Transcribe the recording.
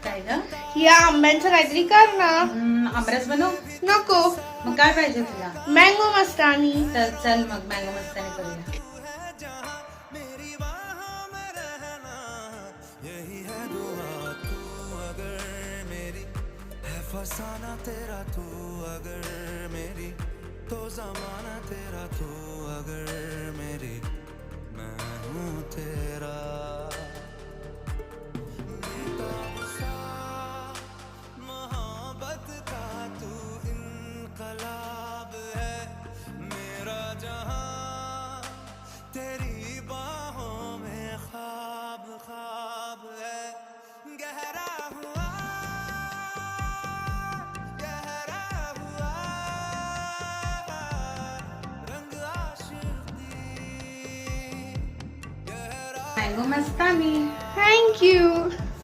काय ग? या आंब्यांचं काहीतरी कर ना. आमरस बनव. नको. मग काय पाहिजे तुला? मँगो मस्तानी. तर चल मग मँगो मस्तानी करूया. फसाना तेरा तू अगर मेरी तो जमाना तेरा तू अगर मेरी मैं हूँ तेरा बेताब सा मोहब्बत का तू इनकलाब है मेरा जहां तेरी बाहों में ख्वाब ख्वाब है गहरा हुआ मँगो मस्तानी. Thank you.